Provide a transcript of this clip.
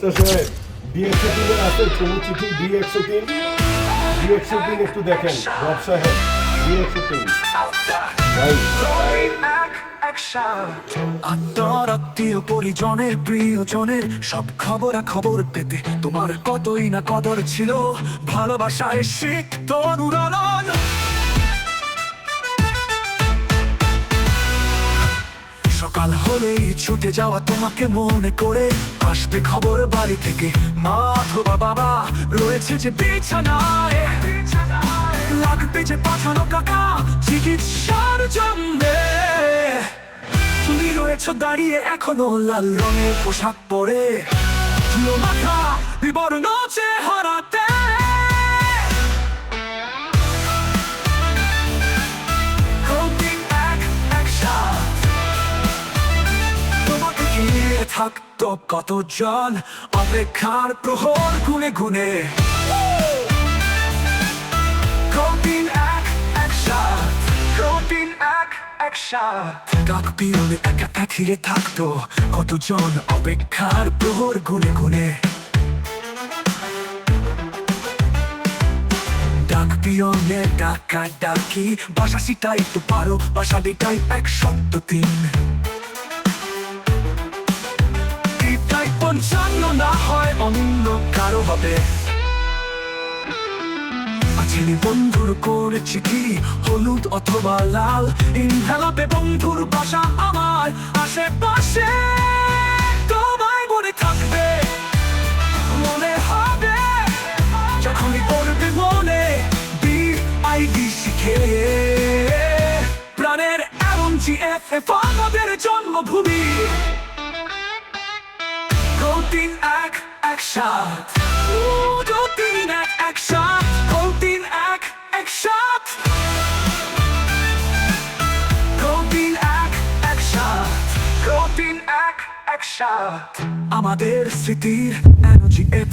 Master সাহেব ডি103 আছে কোনো চিঠি ডি103 একটু দেখেন রব সাহেব ডি103 ভাই আত্মীয় পরিজনের প্রিয়জনের সব খবর পেতে তোমার কতই না কদর ছিল ভালোবাসায় সিক্ত অনুরণন। সকাল হলেই ছুটে যাওয়া তোমাকে মনে করে আসবে খবর বাড়ি থেকে মা অথবা বাবা রয়েছে যে বিছানায়, লাগবে যে পাঠানো টাকা চিকিৎসার জন্যে। তুমি রয়েছ দাঁড়িয়ে এখনো লাল রঙের পোশাক পরে, ধুলো মাথা বিবর্ণ চেহারাতে। তোমাকে ঘিরে থাকতো কতজন অপেক্ষার প্রহর গুনে গুনে। ডাক পিয়নে একা ঘিরে থাকতো কতজন অপেক্ষার প্রহর গুনে গুনে। ডাক পিয়নে ডাকা ডাকি বাসা সিটাই তো পারো, বাসা দিটাই 103। এটাই 55 না হয় অন্য কারো হবে। চিনি বন্ধুর করেছি কি হলুদ অথবা লাল, ইনভেলপে বন্ধুর বাসা আমার আশেপাশে। তোমায় মনে থাকবে মনে হবে যখনই পড়বে মনে BID শিখে। প্রাণের MGF আমাদের জন্মভূমি। প্রতিদিন একসাথ, প্রতিদিন একসাথ, প্রতিদিন একসাথ, প্রতিদিন একসাথ, প্রতিদিন একসাথ। আমাদের স্মৃতির MGF